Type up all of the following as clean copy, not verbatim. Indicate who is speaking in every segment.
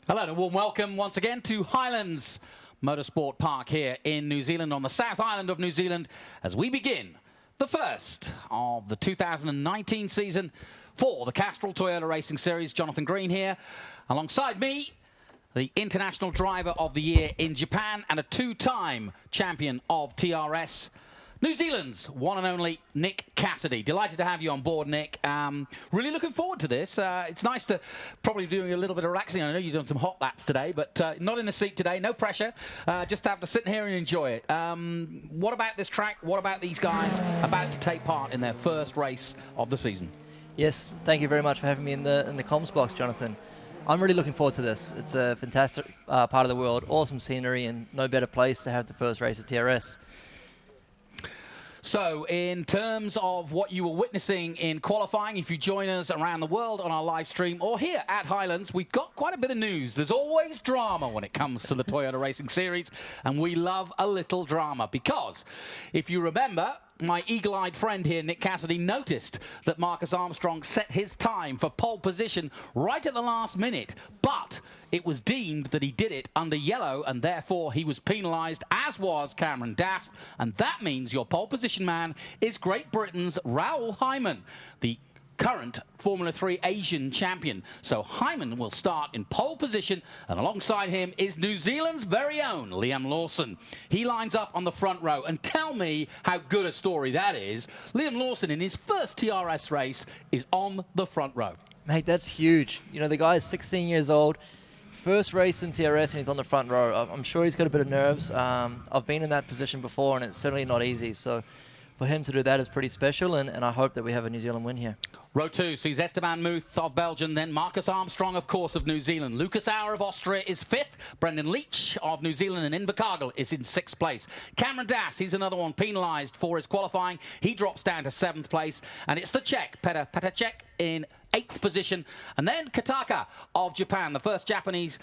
Speaker 1: Hello and a warm welcome once again to Highlands Motorsport Park here in New Zealand on the South Island of New Zealand as we begin the first of the 2019 season for the Castrol Toyota Racing Series. Jonathan Green here. Alongside me, the International Driver of the Year in Japan and a two-time champion of TRS, New Zealand's one and only Nick Cassidy. Delighted to have you on board, Nick. Really looking forward to this. It's nice to probably do a little bit of relaxing. I know you've done some hot laps today, but not in the seat today. No pressure. Just have to sit here and enjoy it. What about this track? What about these guys about to take part in their first race of the season?
Speaker 2: Yes, thank you very much for having me in the comms box, Jonathan. I'm really looking forward to this. It's a fantastic part of the world, awesome scenery, and no better place to have the first race at TRS.
Speaker 1: So, in terms of what you were witnessing in qualifying, if you join us around the world on our live stream or here at Highlands, we've got quite a bit of news. There's always drama when it comes to the Toyota Racing Series, and we love a little drama because, if you remember, my eagle-eyed friend here, Nick Cassidy, noticed that Marcus Armstrong set his time for pole position right at the last minute, but it was deemed that he did it under yellow, and therefore he was penalised, as was Cameron Dass, and that means your pole position man is Great Britain's Raoul Hyman, the current Formula 3 Asian champion. So Hyman will start in pole position, and alongside him is New Zealand's very own Liam Lawson. He lines up on the front row, and tell me how good a story that is. Liam Lawson, in his first TRS race, is on the front row.
Speaker 2: Mate, that's huge. You know, the guy is 16 years old, first race in TRS, and he's on the front row. I'm sure he's got a bit of nerves. I've been in that position before, and it's certainly not easy. So for him to do that is pretty special, and I hope that we have a New Zealand win here.
Speaker 1: Row 2 sees Esteban Muth of Belgium, then Marcus Armstrong, of course, of New Zealand. Lucas Auer of Austria is 5th. Brendan Leach of New Zealand and Invercargill is in 6th place. Cameron Dass, he's another one penalised for his qualifying. He drops down to 7th place. And it's the Czech, Petr Petacek, in 8th position. And then Kataka of Japan, the first Japanese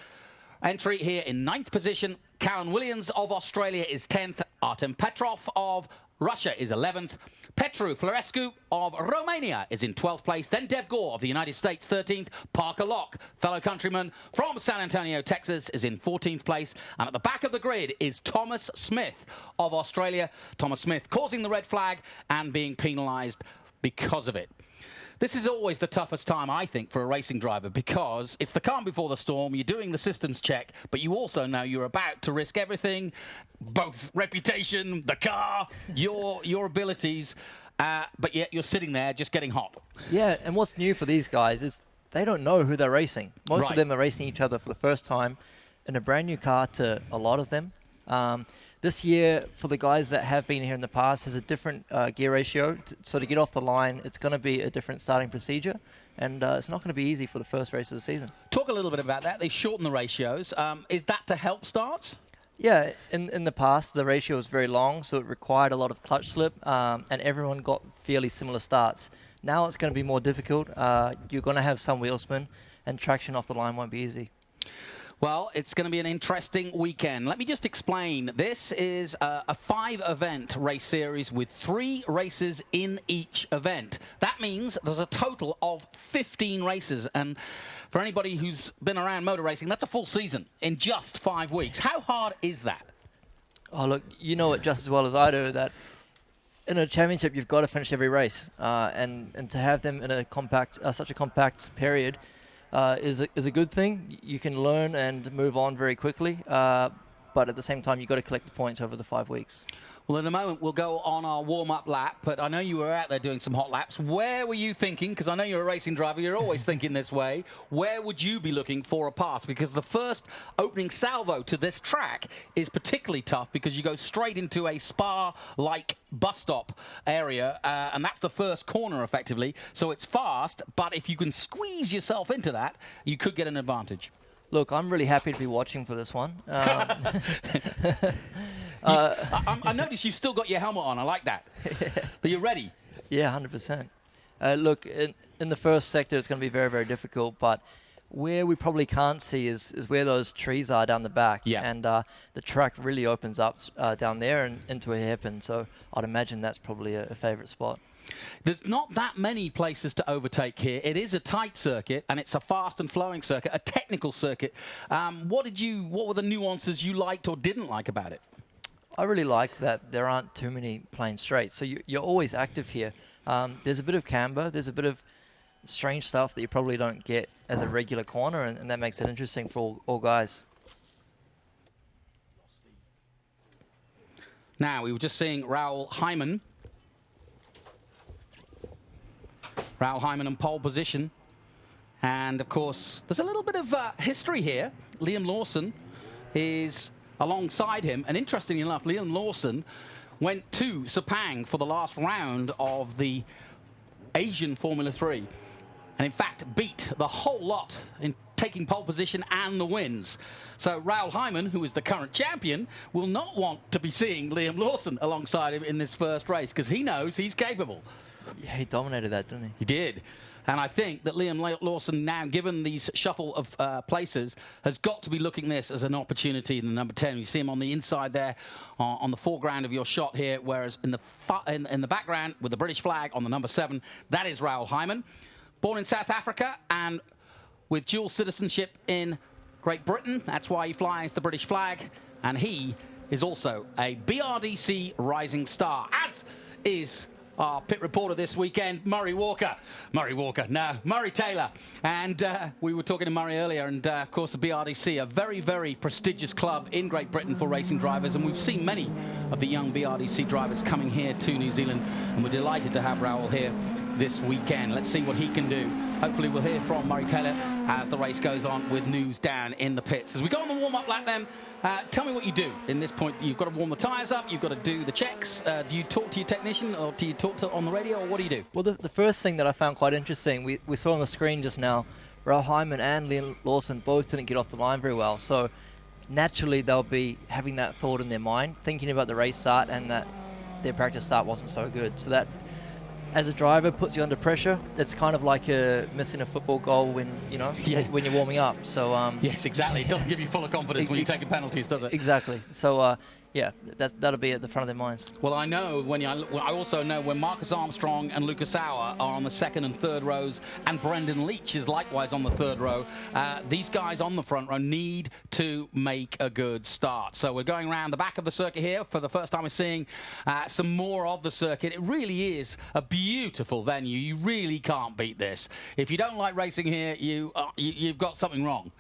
Speaker 1: entry here in 9th position. Callan Williams of Australia is 10th. Artem Petrov of Russia is 11th. Petru Florescu of Romania is in 12th place. Then Dev Gore of the United States, 13th. Parker Locke, fellow countryman from San Antonio, Texas, is in 14th place. And at the back of the grid is Thomas Smith of Australia. Thomas Smith causing the red flag and being penalised because of it. This is always the toughest time, I think, for a racing driver because it's the calm before the storm. You're doing the systems check, but you also know you're about to risk everything, both reputation, the car, your abilities, but yet you're sitting there just getting hot.
Speaker 2: Yeah, and what's new for these guys is they don't know who they're racing. Most of them are racing each other for the first time in a brand new car to a lot of them. This year, for the guys that have been here in the past, has a different gear ratio. So to get off the line, it's going to be a different starting procedure. And it's not going to be easy for the first race of the season. Talk
Speaker 1: a little bit about that. They've shortened the ratios. Is that to help starts?
Speaker 2: Yeah, in the past, the ratio was very long, so it required a lot of clutch slip, and everyone got fairly similar starts. Now it's going to be more difficult. You're going to have some wheel spin, and traction off the line won't be easy.
Speaker 1: Well, it's going to be an interesting weekend. Let me just explain. This is a 5-event race series with 3 races in each event. That means there's a total of 15 races. And for anybody who's been around motor racing, that's a full season in just 5 weeks. How hard is that?
Speaker 2: Oh, look, you know it just as well as I do that in a championship, you've got to finish every race. And to have them in a compact, such a compact period, is a good thing. You can learn and move on very quickly, but at the same time, you've got to collect the points over the 5 weeks.
Speaker 1: Well, in a moment, we'll go on our warm-up lap, but I know you were out there doing some hot laps. Where were you thinking? Because I know you're a racing driver. You're always thinking this way. Where would you be looking for a pass? Because the first opening salvo to this track is particularly tough because you go straight into a Spa-like bus stop area, and that's the first corner, effectively. So it's fast, but if you can squeeze yourself into that, you could get an advantage.
Speaker 2: Look, I'm really happy to be watching for this one.
Speaker 1: I noticed you've still got your helmet on. I like that. But you're ready.
Speaker 2: Yeah, 100%. Look, in the first sector, it's going to be very, very difficult. But where we probably can't see is where those trees are down the back.
Speaker 1: Yeah.
Speaker 2: And the track really opens up down there and into a hairpin. So I'd imagine that's probably a favourite spot.
Speaker 1: There's not that many places to overtake here. It is a tight circuit, and it's a fast and flowing circuit, a technical circuit. What were the nuances you liked or didn't like about it?
Speaker 2: I really like that there aren't too many plain straights, so you're always active here. There's a bit of camber, there's a bit of strange stuff that you probably don't get as a regular corner, and that makes it interesting for all guys.
Speaker 1: Now, we were just seeing Raoul Hyman. Raoul Hyman in pole position. And, of course, there's a little bit of history here. Liam Lawson is alongside him. And interestingly enough, Liam Lawson went to Sepang for the last round of the Asian Formula 3. And, in fact, beat the whole lot in taking pole position and the wins. So Raoul Hyman, who is the current champion, will not want to be seeing Liam Lawson alongside him in this first race because he knows he's capable.
Speaker 2: Yeah, he dominated that, didn't he?
Speaker 1: He did. And I think that Liam Lawson now, given these shuffle of places, has got to be looking at this as an opportunity in the number 10. You see him on the inside there, on the foreground of your shot here, whereas in the background with the British flag on the number 7, that is Raoul Hyman. Born in South Africa and with dual citizenship in Great Britain. That's why he flies the British flag. And he is also a BRDC Rising Star, as is our pit reporter this weekend, Murray Taylor. And we were talking to Murray earlier, and of course the BRDC, a very, very prestigious club in Great Britain for racing drivers, and we've seen many of the young BRDC drivers coming here to New Zealand, and we're delighted to have Raoul here this weekend. Let's see what he can do. Hopefully we'll hear from Murray Taylor as the race goes on with news down in the pits. As we go on the warm-up lap then, tell me what you do in this point. You've got to warm the tyres up, you've got to do the checks. Do you talk to your technician, or do you talk on the radio, or what do you do? Well,
Speaker 2: the first thing that I found quite interesting, we saw on the screen just now, Raoul Hyman and Liam Lawson both didn't get off the line very well. So naturally they'll be having that thought in their mind, thinking about the race start and that their practice start wasn't so good. So that, as a driver, puts you under pressure. It's kind of like missing a football goal when when you're warming up. So
Speaker 1: yes, exactly. It doesn't give you full confidence when you're taking penalties, does it?
Speaker 2: Exactly. So yeah, that'll be at the front of their minds.
Speaker 1: Well, I know I also know when Marcus Armstrong and Lucas Auer are on the second and third rows, and Brendan Leach is likewise on the third row. These guys on the front row need to make a good start. So we're going around the back of the circuit here. For the first time, we're seeing some more of the circuit. It really is a beautiful venue. You really can't beat this. If you don't like racing here, you've got something wrong,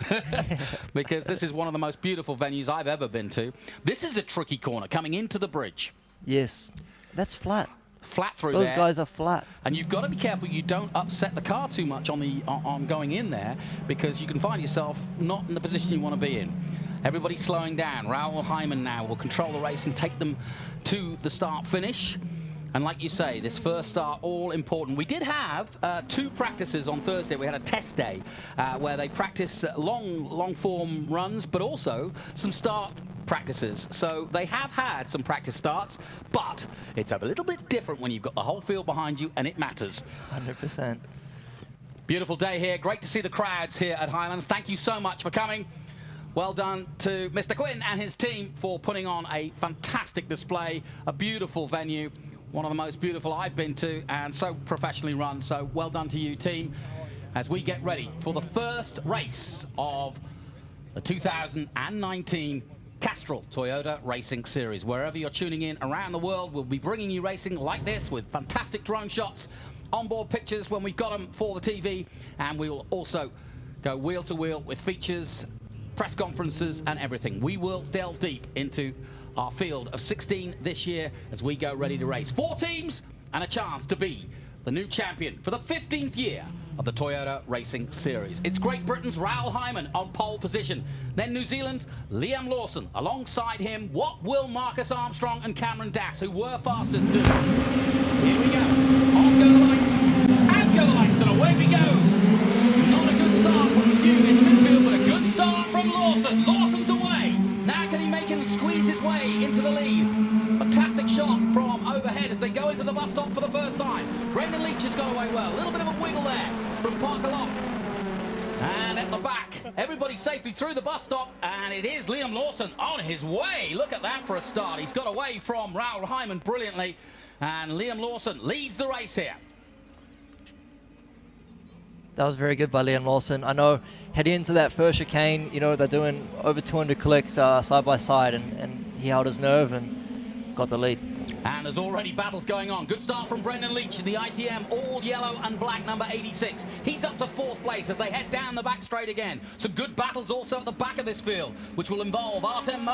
Speaker 1: because this is one of the most beautiful venues I've ever been to. This is a tricky corner coming into the bridge.
Speaker 2: Yes, that's flat.
Speaker 1: Flat through
Speaker 2: Those
Speaker 1: there.
Speaker 2: guys are flat.
Speaker 1: And you've got to be careful you don't upset the car too much on going in there, because you can find yourself not in the position you want to be in. Everybody's slowing down. Raoul Hyman now will control the race and take them to the start-finish. And like you say, this first start, all important. We did have 2 practices on Thursday. We had a test day where they practiced long-form runs, but also some start practices. So they have had some practice starts, but it's a little bit different when you've got the whole field behind you, and it matters.
Speaker 2: 100%.
Speaker 1: Beautiful day here. Great to see the crowds here at Highlands. Thank you so much for coming. Well done to Mr. Quinn and his team for putting on a fantastic display, a beautiful venue. One of the most beautiful I've been to, and so professionally run. So well done to you, team, as we get ready for the first race of the 2019 Castrol Toyota Racing Series. Wherever you're tuning in around the world, we'll be bringing you racing like this with fantastic drone shots, onboard pictures when we've got them for the TV, and we will also go wheel to wheel with features, press conferences and everything. We will delve deep into our field of 16 this year as we go ready to race. 4 teams and a chance to be the new champion for the 15th year of the Toyota Racing Series. It's Great Britain's Raoul Hyman on pole position. Then New Zealand, Liam Lawson. Alongside him, what will Marcus Armstrong and Cameron Dass, who were fastest, do? Here we go. On go the lights. And go the lights, and away we go. Not a good start from Hugh in midfield, but a good start from Lawson. Lawson's away. Now can he make him squeeze his way into the lead? Fantastic shot from overhead as they go into the bus stop for the first time. Brendan Leach has gone away well. A little bit of a wiggle there from Parker Loft. And at the back, everybody safely through the bus stop, and it is Liam Lawson on his way. Look at that for a start. He's got away from Raoul Hyman brilliantly. And Liam Lawson leads the race here.
Speaker 2: That was very good by Liam Lawson. I know heading into that first chicane, you know, they're doing over 200 clicks side by side, and he held his nerve and got the lead.
Speaker 1: And there's already battles going on. Good start from Brendan Leach in the ITM all yellow and black number 86. He's up to 4th place as they head down the back straight again. Some good battles also at the back of this field, which will involve Artem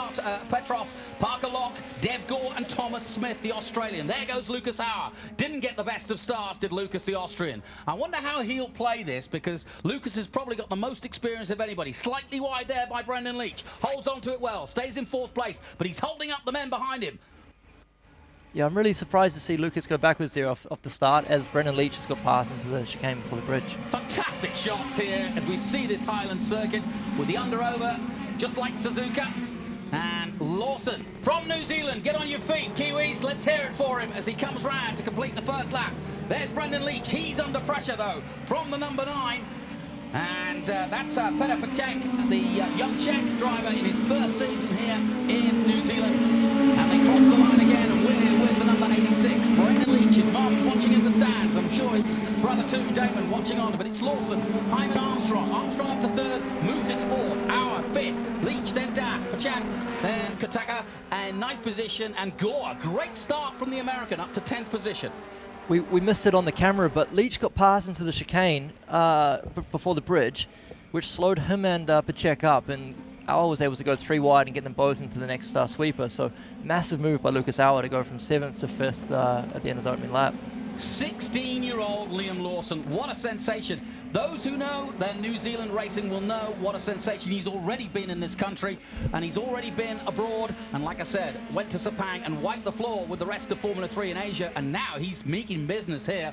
Speaker 1: Petrov, Parker Locke, Dev Gore and Thomas Smith, the Australian. There goes Lucas Auer. Didn't get the best of starts, did Lucas, the Austrian. I wonder how he'll play this, because Lucas has probably got the most experience of anybody. Slightly wide there by Brendan Leach. Holds on to it well, stays in 4th place, but he's holding up the men behind him.
Speaker 2: Yeah, I'm really surprised to see Lucas go backwards there off the start, as Brendan Leach has got past into the chicane before the bridge.
Speaker 1: Fantastic shots here as we see this Highlands circuit with the under-over, just like Suzuka. And Lawson from New Zealand, get on your feet, Kiwis, let's hear it for him as he comes round to complete the first lap. There's Brendan Leach, he's under pressure though, from the number 9. And that's Peter Patek, the young Czech driver in his first season here in New Zealand. And they cross the line again, and we're with the number 86. Brendan Leach, his mum watching in the stands. I'm sure his brother too, Damon, watching on. But it's Lawson, Hyman Armstrong. Armstrong up to 3rd, Lucas 4th, Auer 5th, Leach then Das, Patek, then Kotaka, and 9th position. And Gore, great start from the American, up to 10th position.
Speaker 2: We missed it on the camera, but Leach got past into the chicane before the bridge, which slowed him and Patek up, and Auer was able to go 3 wide and get them both into the next sweeper. So massive move by Lucas Auer to go from 7th to 5th at the end of the opening lap.
Speaker 1: 16-year-old Liam Lawson, what a sensation. Those who know their New Zealand racing will know what a sensation. He's already been in this country, and he's already been abroad, and like I said, went to Sepang and wiped the floor with the rest of Formula 3 in Asia, and now he's meeting business here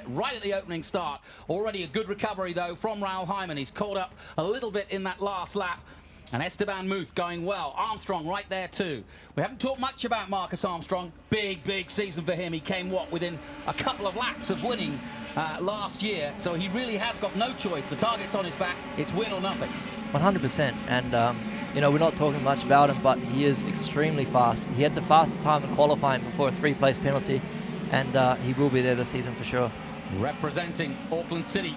Speaker 1: right at the opening start. Already a good recovery though from Raoul Hyman. He's caught up a little bit in that last lap. And Esteban Muth going well. Armstrong right there too. We haven't talked much about Marcus Armstrong. Big season for him. He came, within a couple of laps of winning last year. So he really has got no choice. The target's on his back. It's win or nothing.
Speaker 2: 100%. And, you know, we're not talking much about him, but he is extremely fast. He had the fastest time in qualifying before a 3-place penalty. And he will be there this season for sure.
Speaker 1: Representing Auckland City,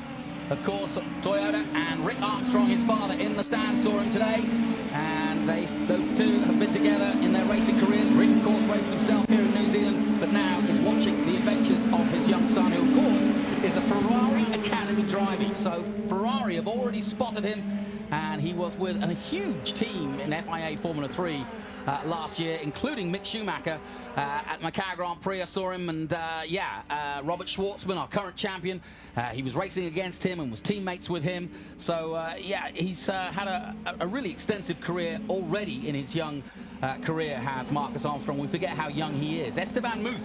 Speaker 1: of course, Toyota, and Rick Armstrong, his father, in the stand, saw him today. And those two have been together in their racing careers. Rick, of course, raced himself here in New Zealand, but now is watching the adventures of his young son, who, of course, is a Ferrari Academy driver. So Ferrari have already spotted him, and he was with a huge team in FIA Formula 3 last year, including Mick Schumacher at Macau Grand Prix. I saw him, and Robert Schwartzman, our current champion, he was racing against him and was teammates with him. So he's had a really extensive career already in his young career, has Marcus Armstrong. We forget how young he is. Esteban Muth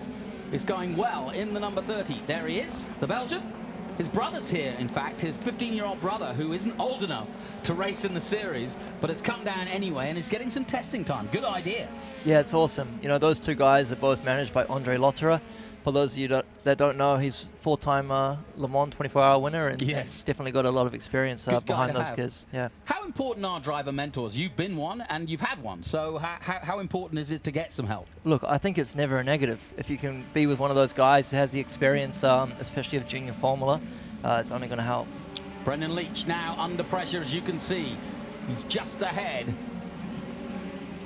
Speaker 1: is going well in the number 30. There he is, the Belgian. His brother's here, in fact, his 15-year-old brother, who isn't old enough to race in the series, but has come down anyway and is getting some testing time. Good idea. Yeah,
Speaker 2: it's awesome. You know, those two guys are both managed by Andre Lotterer. For those of you that don't know, he's 4-time Le Mans 24-hour winner, and
Speaker 1: yes,
Speaker 2: definitely got a lot of experience behind those kids. Yeah.
Speaker 1: How important are driver mentors? You've been one and you've had one, so how important is it to get some help?
Speaker 2: Look, I think it's never a negative. If you can be with one of those guys who has the experience, especially of junior formula, it's only going to help.
Speaker 1: Brendan Leach now under pressure, as you can see. He's just ahead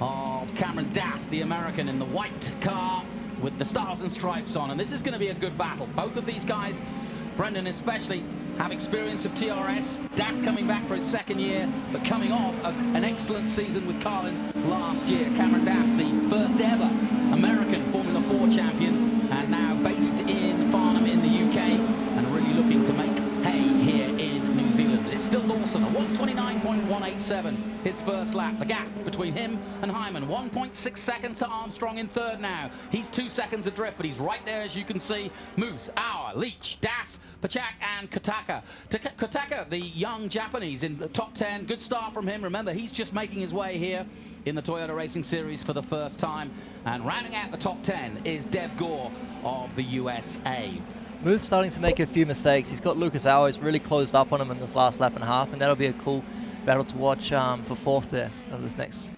Speaker 1: of Cameron Das, the American, in the white car with the stars and stripes on, and this is going to be a good battle. Both of these guys, Brendan especially, have experience of TRS. Das coming back for his 2nd year, but coming off an excellent season with Carlin last year. Cameron Das, the first ever American Formula 4 champion, and now based in Farnham in the UK, and really looking to make hay here in New Zealand. It's still Lawson, a 1:29.187, his first lap. The gap between him and Hyman, 1.6 seconds to Armstrong in 3rd now. He's 2 seconds adrift, but he's right there, as you can see. Muth, Auer, Leach, Das, Pachak and Kotaka. Kotaka, the young Japanese, in the top 10. Good start from him. Remember, he's just making his way here in the Toyota Racing Series for the first time. And rounding out the top 10 is Dev Gore of the USA.
Speaker 2: Muth's starting to make a few mistakes. He's got Lucas Auer. He's really closed up on him in this last lap and a half, and that'll be a cool battle to watch for 4th there of this next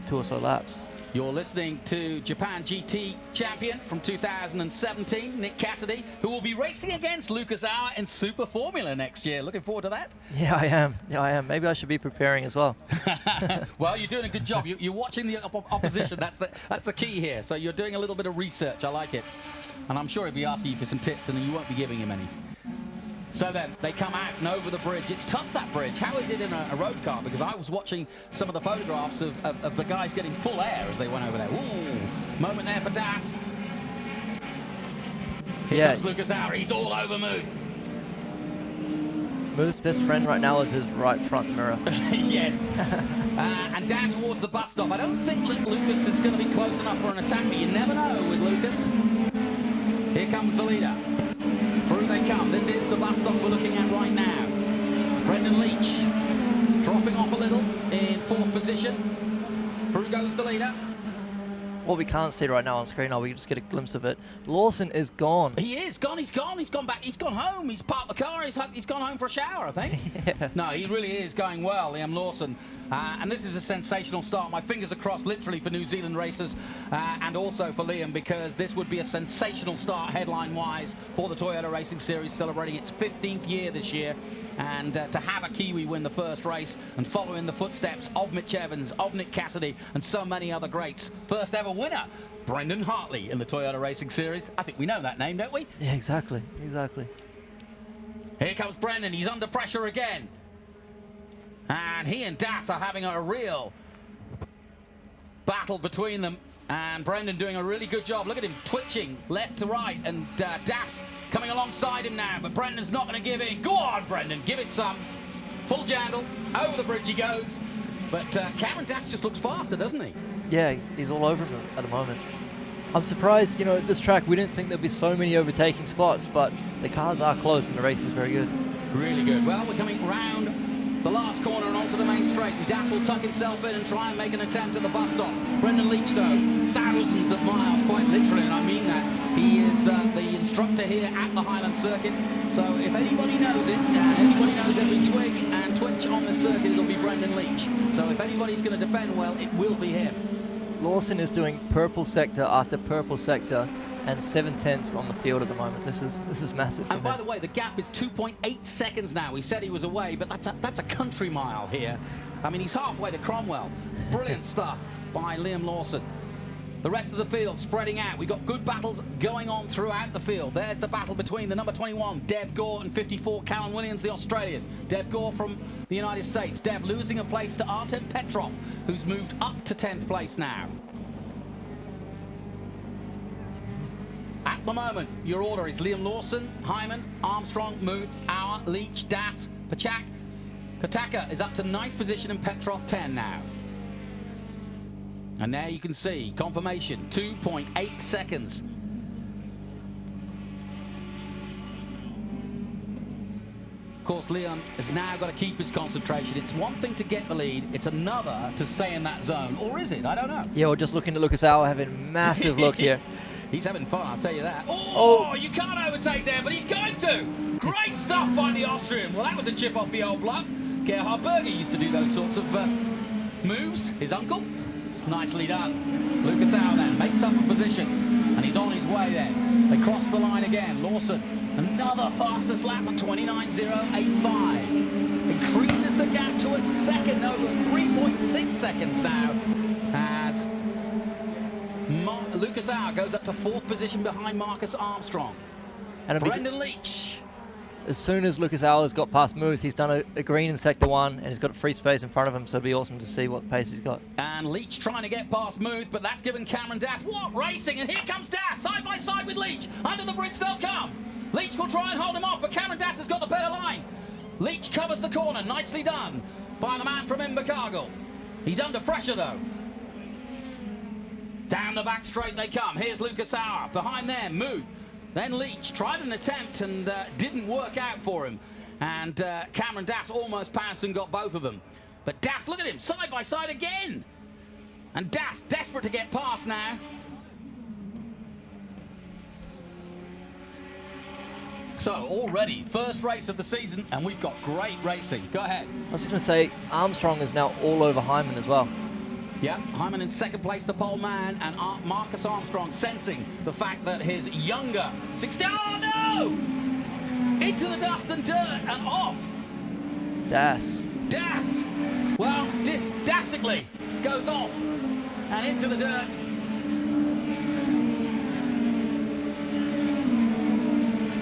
Speaker 2: 2 or so laps.
Speaker 1: You're listening to Japan GT champion from 2017, Nick Cassidy, who will be racing against Lucas Auer in Super Formula next year. Looking forward to that?
Speaker 2: Yeah, I am. Yeah, I am. Maybe I should be preparing as well.
Speaker 1: Well, you're doing a good job. You're watching the opposition. That's the key here. So you're doing a little bit of research. I like it. And I'm sure he'll be asking you for some tips, and you won't be giving him any. So then they come out and over the bridge. It's tough, that bridge. How is it in a road car? Because I was watching some of the photographs of the guys getting full air as they went over there. Ooh, moment there for Das. Here comes Lucas Auer. He's all over Muth.
Speaker 2: Muth's best friend right now is his right front mirror.
Speaker 1: Yes. And down towards the bus stop. I don't think Lucas is going to be close enough for an attack, but you never know with Lucas. Here comes the leader. Through they come. This is the bus stop we're looking at right now. Brendan Leach dropping off a little in fourth position. Through goes the leader.
Speaker 2: What we can't see right now on screen, we just get a glimpse of it. Lawson is gone.
Speaker 1: He is gone. He's gone. He's gone back. He's gone home. He's parked the car. He's gone home for a shower, I think. Yeah. No, he really is going well, Liam Lawson. And this is a sensational start. My fingers are crossed literally for New Zealand racers and also for Liam, because this would be a sensational start headline-wise for the Toyota Racing Series, celebrating its 15th year this year. And to have a Kiwi win the first race and follow in the footsteps of Mitch Evans, of Nick Cassidy, and so many other greats. First ever winner, Brendan Hartley in the Toyota Racing Series. I think we know that name, don't we?
Speaker 2: Yeah, exactly. Exactly.
Speaker 1: Here comes Brendan. He's under pressure again. And he and Das are having a real battle between them. And Brendan doing a really good job. Look at him twitching left to right. And Das coming alongside him now. But Brendan's not going to give in. Go on, Brendan. Give it some. Full jandle. Over the bridge he goes. But Cameron Das just looks faster, doesn't he?
Speaker 2: Yeah, he's all over him at the moment. I'm surprised, you know, at this track we didn't think there'd be so many overtaking spots, but the cars are close and the racing is very good.
Speaker 1: Really good. Well, we're coming round the last corner and onto the main straight. And Das will tuck himself in and try and make an attempt at the bus stop. Brendan Leach, though, thousands of miles, quite literally, and I mean that. He is the instructor here at the Highlands circuit. So if anybody knows it, anybody knows every twig and twitch on the circuit, it'll be Brendan Leach. So if anybody's going to defend well, it will be him.
Speaker 2: Lawson is doing purple sector after purple sector and 7/10 on the field at the moment. This is massive.
Speaker 1: And by the way, the gap is 2.8 seconds now. He said he was away, but that's a country mile here. I mean, he's halfway to Cromwell. Brilliant stuff by Liam Lawson. The rest of the field spreading out. We've got good battles going on throughout the field. There's the battle between the number 21, Dev Gore, and 54, Callan Williams, the Australian. Dev Gore from the United States. Dev losing a place to Artem Petrov, who's moved up to 10th place now. At the moment, your order is Liam Lawson, Hyman, Armstrong, Muth, Auer, Leach, Das, Pachak. Kataka is up to 9th position and Petrov 10 now. And there you can see, confirmation, 2.8 seconds. Of course, Liam has now got to keep his concentration. It's one thing to get the lead, it's another to stay in that zone. Or is it? I don't know.
Speaker 2: Yeah, we're just looking at Lucas Auer having a massive look here.
Speaker 1: He's having fun, I'll tell you that. Oh, you can't overtake there, but he's going to. Great stuff by the Austrian. Well, that was a chip off the old block. Gerhard Berger used to do those sorts of moves, his uncle. Nicely done. Lucas Auer then makes up a position, and he's on his way then. They cross the line again. Lawson, another fastest lap at 29.085. Increases the gap to a second, over 3.6 seconds now, as Lucas Auer goes up to 4th position behind Marcus Armstrong. And Brendan Leach.
Speaker 2: As soon as Lucas Auer's got past Muth, he's done a green in sector 1 and he's got free space in front of him, so it'll be awesome to see what pace he's got.
Speaker 1: And Leach trying to get past Muth, but that's given Cameron Das. What racing! And here comes Das, side by side with Leach. Under the bridge they'll come. Leach will try and hold him off, but Cameron Das has got the better line. Leach covers the corner, nicely done by the man from Invercargill. He's under pressure though. Down the back straight they come. Here's Lucas Auer. Behind them, Muth. Then Leach tried an attempt and didn't work out for him. And Cameron Das almost passed and got both of them. But Das, look at him, side by side again. And Das desperate to get past now. So already, first race of the season, and we've got great racing. Go ahead.
Speaker 2: I was going to say, Armstrong is now all over Hyman as well.
Speaker 1: Yeah, Hyman in second place, the pole man, and Marcus Armstrong sensing the fact that his younger 60... Oh, no! Into the dust and dirt and off.
Speaker 2: Das.
Speaker 1: Well, disdastically goes off and into the dirt.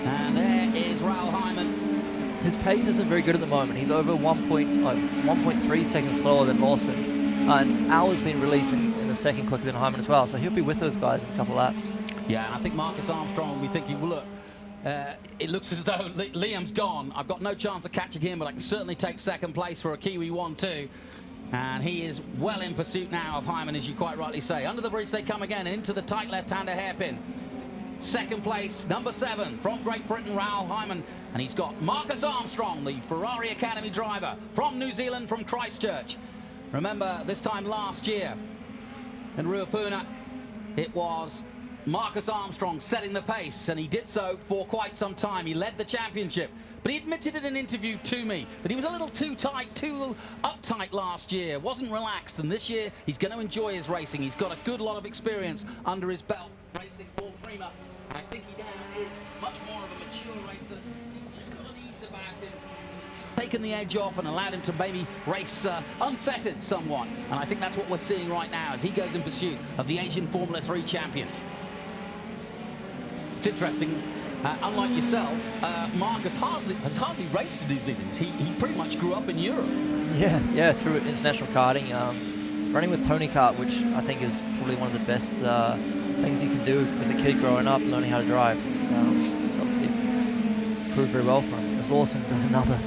Speaker 1: And there is Raoul Hyman.
Speaker 2: His pace isn't very good at the moment. He's over 1.3 seconds slower than Lawson. And Auer's been releasing in the second quicker than Hyman as well, so he'll be with those guys in a couple of laps.
Speaker 1: Yeah, and I think Marcus Armstrong will be thinking, well, look, it looks as though Liam's gone. I've got no chance of catching him, but I can certainly take second place for a Kiwi 1-2. And he is well in pursuit now of Hyman, as you quite rightly say. Under the bridge they come again, and into the tight left-hander hairpin. Second place, number 7, from Great Britain, Raoul Hyman. And he's got Marcus Armstrong, the Ferrari Academy driver, from New Zealand, from Christchurch. Remember, this time last year in Ruapuna, it was Marcus Armstrong setting the pace, and he did so for quite some time. He led the championship, but he admitted in an interview to me that he was a little too tight, too uptight last year, wasn't relaxed, and this year he's going to enjoy his racing. He's got a good lot of experience under his belt racing for Prima. I think he now is much more of a mature racer. He's just got an ease about him. He's just taken the edge off and allowed him to maybe race unfettered somewhat. And I think that's what we're seeing right now as he goes in pursuit of the Asian Formula 3 champion. It's interesting, unlike yourself, Marcus has hardly raced in New Zealand. He pretty much grew up in Europe.
Speaker 2: Yeah, through international karting, running with Tony Kart, which I think is probably one of the best things you can do as a kid growing up, learning how to drive. It's obviously proved very well for him, as Lawson does another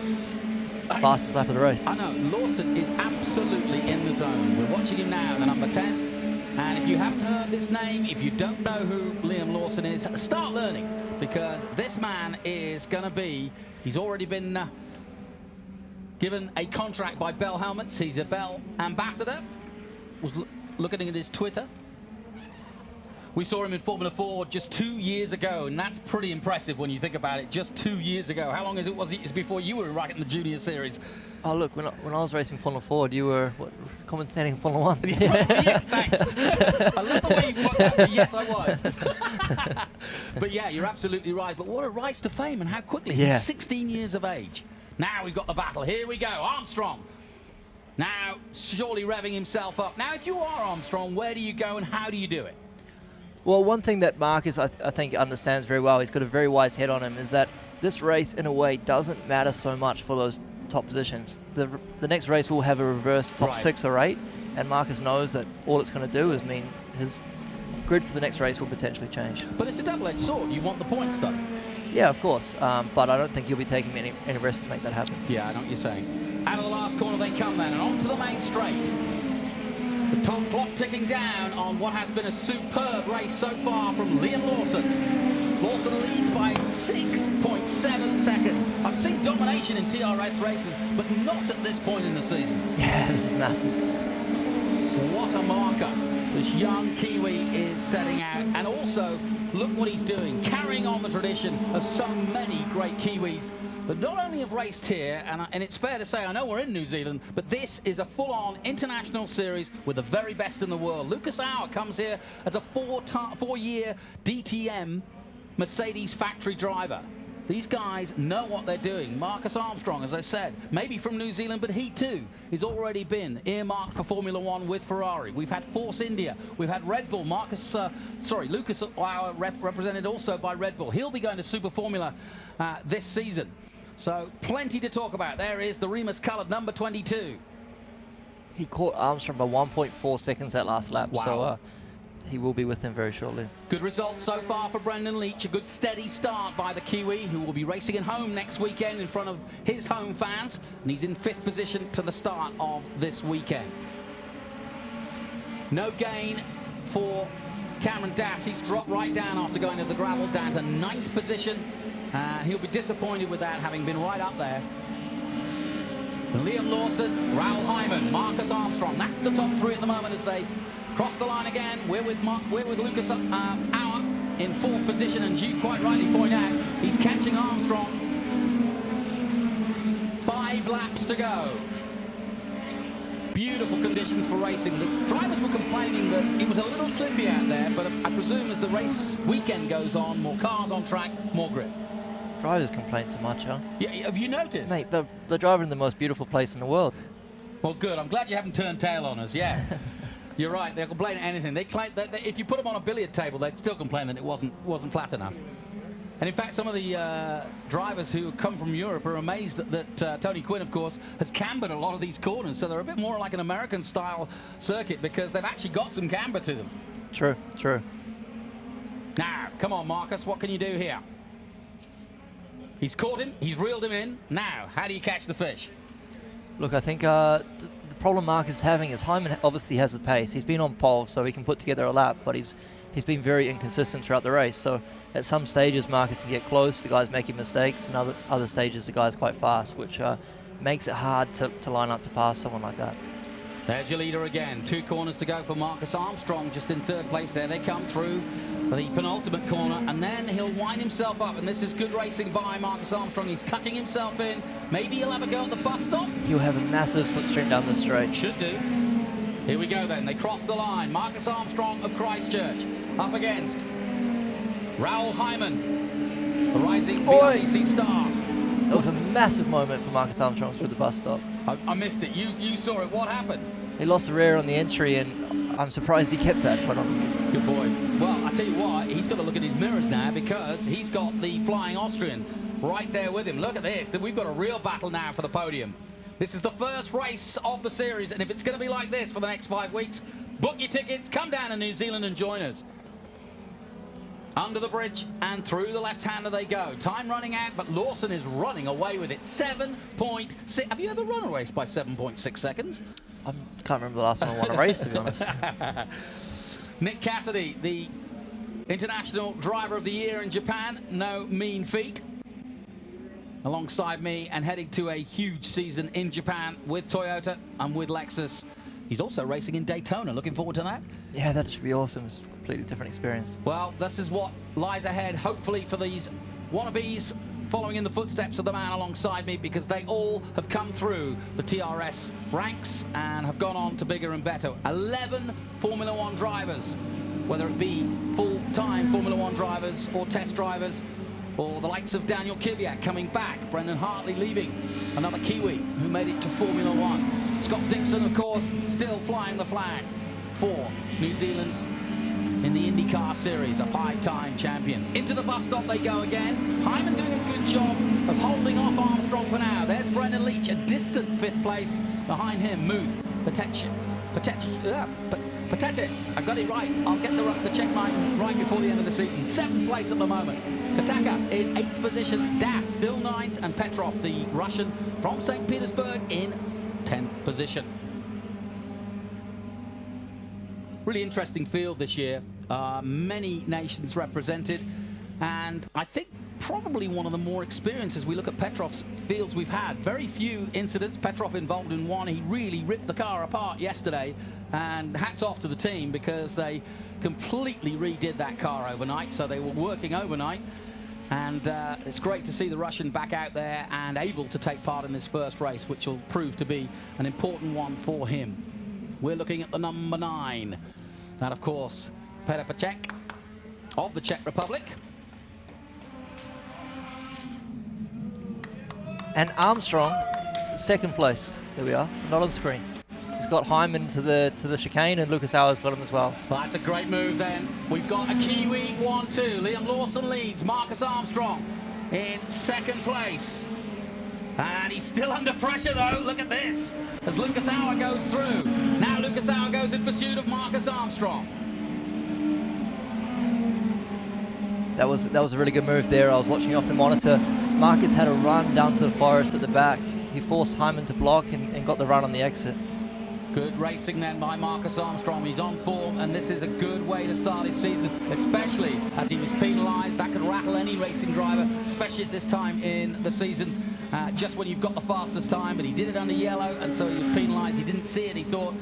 Speaker 2: fastest lap of the race.
Speaker 1: I know, Lawson is absolutely in the zone. We're watching him now, the number 10. And if you haven't heard this name, if you don't know who Liam Lawson is, start learning, because this man is going to be, he's already been given a contract by Bell Helmets. He's a Bell ambassador. Was looking at his Twitter. We saw him in Formula 4 just 2 years ago, and that's pretty impressive when you think about it. Just 2 years ago. How long was it before you were right in the junior series?
Speaker 2: Oh, look, when I was racing Formula 4, you were commentating Formula 1.
Speaker 1: Yeah, thanks. I love the way you put that, but yes, I was. But yeah, you're absolutely right. But what a rise to fame, and how quickly.
Speaker 2: Yeah.
Speaker 1: He's 16 years of age. Now we've got the battle. Here we go. Armstrong. Now, surely revving himself up. Now, if you are Armstrong, where do you go and how do you do it?
Speaker 2: Well, one thing that Marcus, I think, understands very well, he's got a very wise head on him, is that this race, in a way, doesn't matter so much for those top positions. The next race will have a reverse top 6 or 8, and Marcus knows that all it's going to do is mean his grid for the next race will potentially change.
Speaker 1: But it's a double-edged sword. You want the points, though.
Speaker 2: Yeah, of course, but I don't think he'll be taking any risks to make that happen.
Speaker 1: Yeah, I know what you're saying. Out of the last corner they come then, and onto the main straight. The top clock ticking down on what has been a superb race so far from Liam Lawson. Lawson leads by 6.7 seconds. I've seen domination in TRS races, but not at this point in the season.
Speaker 2: Yeah, this is massive.
Speaker 1: What a marker this young Kiwi is setting out. And also, look what he's doing, carrying on the tradition of so many great Kiwis that not only have raced here, and it's fair to say, I know we're in New Zealand, but this is a full-on international series with the very best in the world. Lucas Auer comes here as a four-year DTM Mercedes factory driver. These guys know what they're doing. Marcus Armstrong, as I said, maybe from New Zealand, but he too has already been earmarked for Formula 1 with Ferrari. We've had Force India, we've had Red Bull. Lucas Auer represented also by Red Bull. He'll be going to Super Formula this season. So plenty to talk about. There is the Remus-coloured number 22.
Speaker 2: He caught Armstrong by 1.4 seconds that last lap,
Speaker 1: wow.
Speaker 2: So he will be with him very shortly.
Speaker 1: Good results so far for Brendan Leach. A good steady start by the Kiwi, who will be racing at home next weekend in front of his home fans. And he's in 5th position to the start of this weekend. No gain for Cameron Das. He's dropped right down after going to the gravel, down to 9th position. He'll be disappointed with that, having been right up there. Liam Lawson, Raoul Hyman, Marcus Armstrong. That's the top 3 at the moment as they cross the line again. We're with Lucas Auer in 4th position, and you quite rightly point out he's catching Armstrong. 5 laps to go. beautiful conditions for racing. The drivers were complaining that it was a little slippy out there, but I presume as the race weekend goes on, more cars on track, more grip.
Speaker 2: Drivers complain too much, huh?
Speaker 1: Yeah, have you noticed?
Speaker 2: Mate, the driver in the most beautiful place in the world.
Speaker 1: Well, good. I'm glad you haven't turned tail on us. Yeah, you're right. They'll complain at anything. They claim that if you put them on a billiard table, they'd still complain that it wasn't flat enough. And in fact, some of the drivers who come from Europe are amazed that Tony Quinn, of course, has cambered a lot of these corners. So they're a bit more like an American-style circuit because they've actually got some camber to them.
Speaker 2: True, true.
Speaker 1: Now, come on, Marcus, what can you do here? He's caught him. He's reeled him in. Now, how do you catch the fish?
Speaker 2: Look, I think the problem Marcus is having is Hyman obviously has the pace. He's been on pole, so he can put together a lap, but he's been very inconsistent throughout the race. So at some stages, Marcus can get close. The guy's making mistakes, and other stages, the guy's quite fast, which makes it hard to line up to pass someone like that.
Speaker 1: There's your leader again. 2 corners to go for Marcus Armstrong, just in 3rd place there. They come through the penultimate corner, and then he'll wind himself up, and this is good racing by Marcus Armstrong. He's tucking himself in. Maybe he'll have a go at the bus stop.
Speaker 2: He'll have a massive slipstream down the straight.
Speaker 1: Should do. Here we go then. They cross the line. Marcus Armstrong of Christchurch up against Raoul Hyman, the rising BRDC star.
Speaker 2: That was a massive moment for Marcus Armstrong through the bus stop.
Speaker 1: I missed it. You saw it. What happened?
Speaker 2: He lost the rear on the entry, and I'm surprised he kept that, quite honestly.
Speaker 1: Good boy. Well, I tell you what, he's got to look at his mirrors now because he's got the Flying Austrian right there with him. Look at this. We've got a real battle now for the podium. This is the first race of the series, and if it's going to be like this for the next 5 weeks, book your tickets, come down to New Zealand and join us. Under the bridge and through the left-hander they go. Time running out, but Lawson is running away with it. 7.6. Have you ever run a race by 7.6 seconds?
Speaker 2: I can't remember the last time I won a race, to be honest.
Speaker 1: Nick Cassidy, the International Driver of the Year in Japan, no mean feat. Alongside me and heading to a huge season in Japan with Toyota and with Lexus. He's also racing in Daytona. Looking forward to that?
Speaker 2: Yeah, that should be awesome. It's a completely different experience.
Speaker 1: Well, this is what lies ahead, hopefully, for these wannabes following in the footsteps of the man alongside me, because they all have come through the TRS ranks and have gone on to bigger and better. 11 Formula One drivers, whether it be full-time Formula One drivers or test drivers, or the likes of Daniel Kvyat coming back, Brendan Hartley leaving, another Kiwi who made it to Formula One. Scott Dixon, of course, still flying the flag for New Zealand in the IndyCar Series, a 5-time champion. Into the bus stop they go again. Hyman doing a good job of holding off Armstrong for now. There's Brendan Leach, a distant 5th place. Behind him, Muth, Patete. I got it right. I'll get the check line right before the end of the season. 7th place at the moment. Kataka in 8th position. Das still 9th, and Petrov, the Russian from St. Petersburg, in 10th position. Really interesting field this year. Many nations represented, and I think probably one of the more experienced as we look at Petrov's fields we've had. Very few incidents. Petrov involved in one. He really ripped the car apart yesterday, and hats off to the team because they completely redid that car overnight, so they were working overnight. And it's great to see the Russian back out there and able to take part in this first race, which will prove to be an important one for him. We're looking at the number 9. That, of course, Petr Pacek of the Czech Republic.
Speaker 2: And Armstrong, 2nd place. There we are, not on screen. He's got Hyman to the chicane, and Lucas Auer's got him as well.
Speaker 1: Well, that's a great move then. We've got a Kiwi 1-2. Liam Lawson leads. Marcus Armstrong in 2nd place. And he's still under pressure though. Look at this. As Lucas Auer goes through. Now Lucas Auer goes in pursuit of Marcus Armstrong.
Speaker 2: That was a really good move there. I was watching off the monitor. Marcus had a run down to the forest at the back. He forced Hyman to block and got the run on the exit.
Speaker 1: Good racing then by Marcus Armstrong. He's on form, and this is a good way to start his season, especially as he was penalised. That could rattle any racing driver, especially at this time in the season. just when you've got the fastest time, but he did it under yellow, and so he was penalised. He didn't see it, he thought,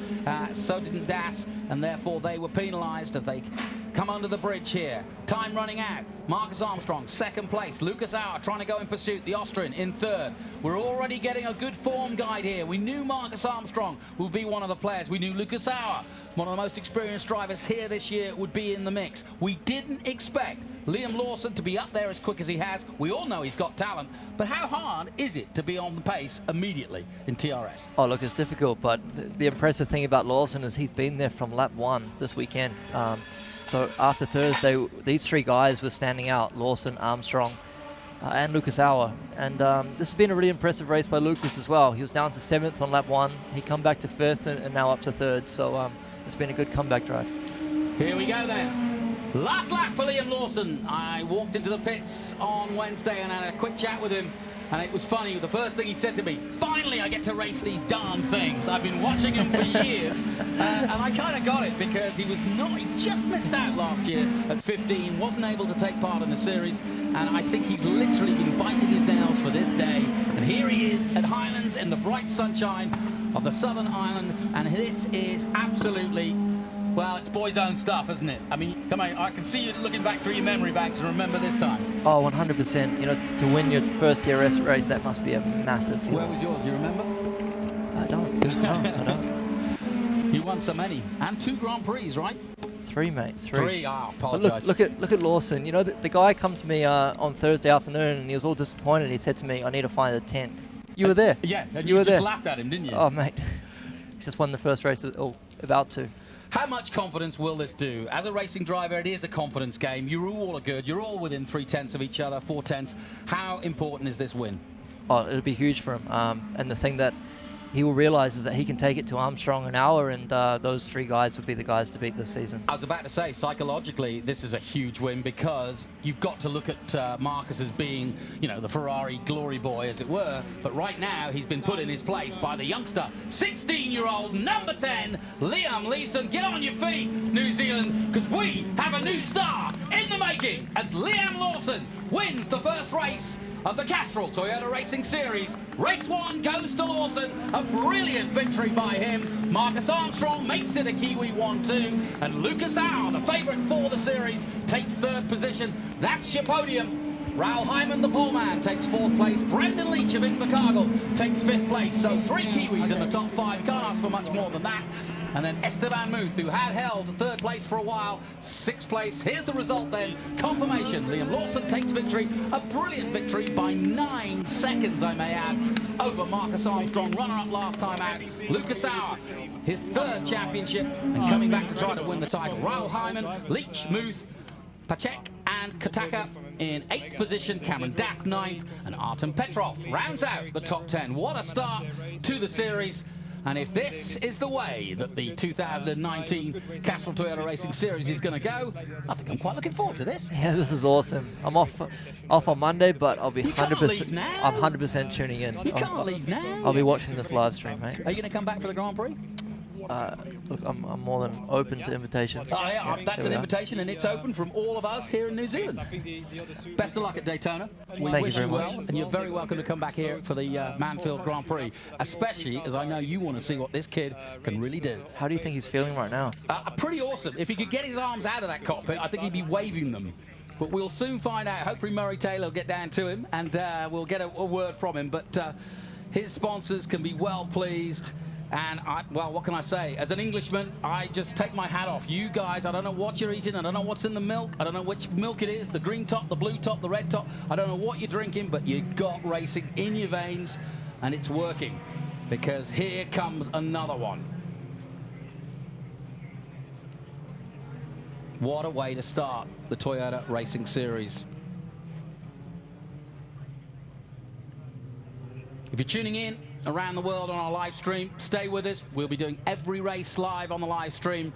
Speaker 1: so didn't Das, and therefore they were penalised as they come under the bridge here. Time running out. Marcus Armstrong, second place. Lucas Auer trying to go in pursuit. The Austrian in third. We're already getting a good form guide here. We knew Marcus Armstrong would be one of the players. We knew Lucas Auer, one of the most experienced drivers here this year, would be in the mix. We didn't expect Liam Lawson to be up there as quick as he has. We all know he's got talent, but how hard is it to be on the pace immediately in TRS?
Speaker 2: Oh, look, it's difficult, but the impressive thing about Lawson is he's been there from lap 1 this weekend. So after Thursday, these 3 guys were standing out: Lawson, Armstrong, and Lucas Auer. And this has been a really impressive race by Lucas as well. He was down to 7th on lap 1. He come back to 5th and now up to 3rd. So it's been a good comeback drive.
Speaker 1: Here we go then. Last lap for Liam Lawson. I walked into the pits on Wednesday and had a quick chat with him. And it was funny, the first thing he said to me, finally I get to race these darn things. I've been watching him for years. And I kind of got it because he just missed out last year at 15, wasn't able to take part in the series. And I think he's literally been biting his nails for this day. And here he is at Highlands in the bright sunshine of the Southern Island. And this is absolutely, well, it's boys' own stuff, isn't it? I mean, come on, I can see you looking back through your memory banks and remember this time.
Speaker 2: Oh, 100%. You know, to win your first TRS race, that must be a massive feeling.
Speaker 1: Where was yours? Do you remember?
Speaker 2: I don't. No, I don't.
Speaker 1: You won so many. And 2 Grand Prix, right?
Speaker 2: 3, mate. 3.
Speaker 1: Oh, apologise.
Speaker 2: Look at Lawson. You know, the guy come to me on Thursday afternoon and he was all disappointed. He said to me, I need to find a 10th. You were there.
Speaker 1: Yeah, and
Speaker 2: you were
Speaker 1: just
Speaker 2: there.
Speaker 1: Laughed at him, didn't you?
Speaker 2: Oh, mate. He just won the first race, about to.
Speaker 1: How much confidence will this do? As a racing driver, it is a confidence game. You all are good. You're all within 3/10 of each other, 4/10. How important is this win?
Speaker 2: Oh, it'll be huge for him. And the thing that he will realise is that he can take it to Armstrong and Auer, and those 3 guys would be the guys to beat this season.
Speaker 1: I was about to say, psychologically, this is a huge win because you've got to look at Marcus as being, you know, the Ferrari glory boy, as it were. But right now, he's been put in his place by the youngster, 16-year-old, number 10, Liam Lawson. Get on your feet, New Zealand, because we have a new star in the making as Liam Lawson wins the first race of the Castrol Toyota Racing Series. Race 1 goes to Lawson. A brilliant victory by him. Marcus Armstrong makes it a Kiwi 1-2. And Lucas Auer, the favourite for the series, takes 3rd position. That's your podium. Raoul Hyman, the pole man, takes 4th place. Brendan Leach of Invercargill takes 5th place. So 3 Kiwis in the top 5. Can't ask for much more than that. And then Esteban Muth, who had held 3rd place for a while, 6th place. Here's the result then. Confirmation. Liam Lawson takes victory. A brilliant victory by 9 seconds, I may add, over Marcus Armstrong, runner-up last time out. Lucas Auer, his 3rd championship, and coming back to try to win the title. Raoul Hyman, Leach, Muth, Pacek and Kataka in 8th position, Cameron Das 9th, and Artem Petrov rounds out the top 10. What a start to the series. And if this is the way that the 2019 Castrol Toyota Racing Series is going to go, I think I'm quite looking forward to this.
Speaker 2: Yeah, this is awesome. I'm off on Monday, but I'll be 100%.
Speaker 1: Now.
Speaker 2: I'm 100% tuning in.
Speaker 1: You can't leave now.
Speaker 2: I'll be watching this live stream, mate.
Speaker 1: Are you going to come back for the Grand Prix?
Speaker 2: Look, I'm more than open to invitations.
Speaker 1: Oh, yeah, that's an invitation, and it's open from all of us here in New Zealand. Best of luck at Daytona. We
Speaker 2: Thank
Speaker 1: wish
Speaker 2: you very
Speaker 1: well,
Speaker 2: much.
Speaker 1: and you're very welcome to come back here for the Manfield Grand Prix, especially as I know you want to see what this kid can really do.
Speaker 2: How do you think he's feeling right now?
Speaker 1: Pretty awesome. If he could get his arms out of that cockpit, I think he'd be waving them. But we'll soon find out. Hopefully Murray Taylor will get down to him, and we'll get a word from him. But his sponsors can be well pleased. And, well, what can I say? As an Englishman, I just take my hat off. You guys, I don't know what you're eating. I don't know what's in the milk. I don't know which milk it is, the green top, the blue top, the red top. I don't know what you're drinking, but you got racing in your veins, and it's working. Because here comes another one. What a way to start the Toyota Racing Series. If you're tuning in around the world on our live stream, stay with us. We'll be doing every race live on the live stream,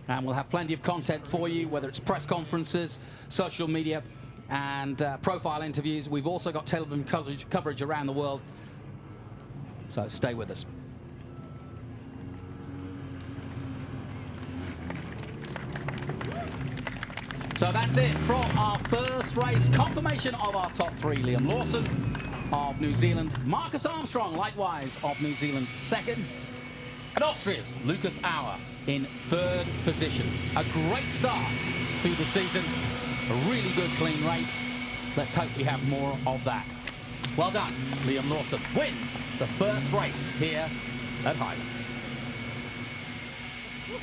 Speaker 1: and we'll have plenty of content for you, whether it's press conferences, social media, and profile interviews. We've also got television coverage around the world, so stay with us. So that's it from our first race. Confirmation of our top 3. Liam Lawson, of New Zealand. Marcus Armstrong, likewise, of New Zealand, second. And Austria's Lucas Auer in third position. A great start to the season. A really good, clean race. Let's hope we have more of that. Well done. Liam Lawson wins the first race here at Highlands.
Speaker 3: Woo!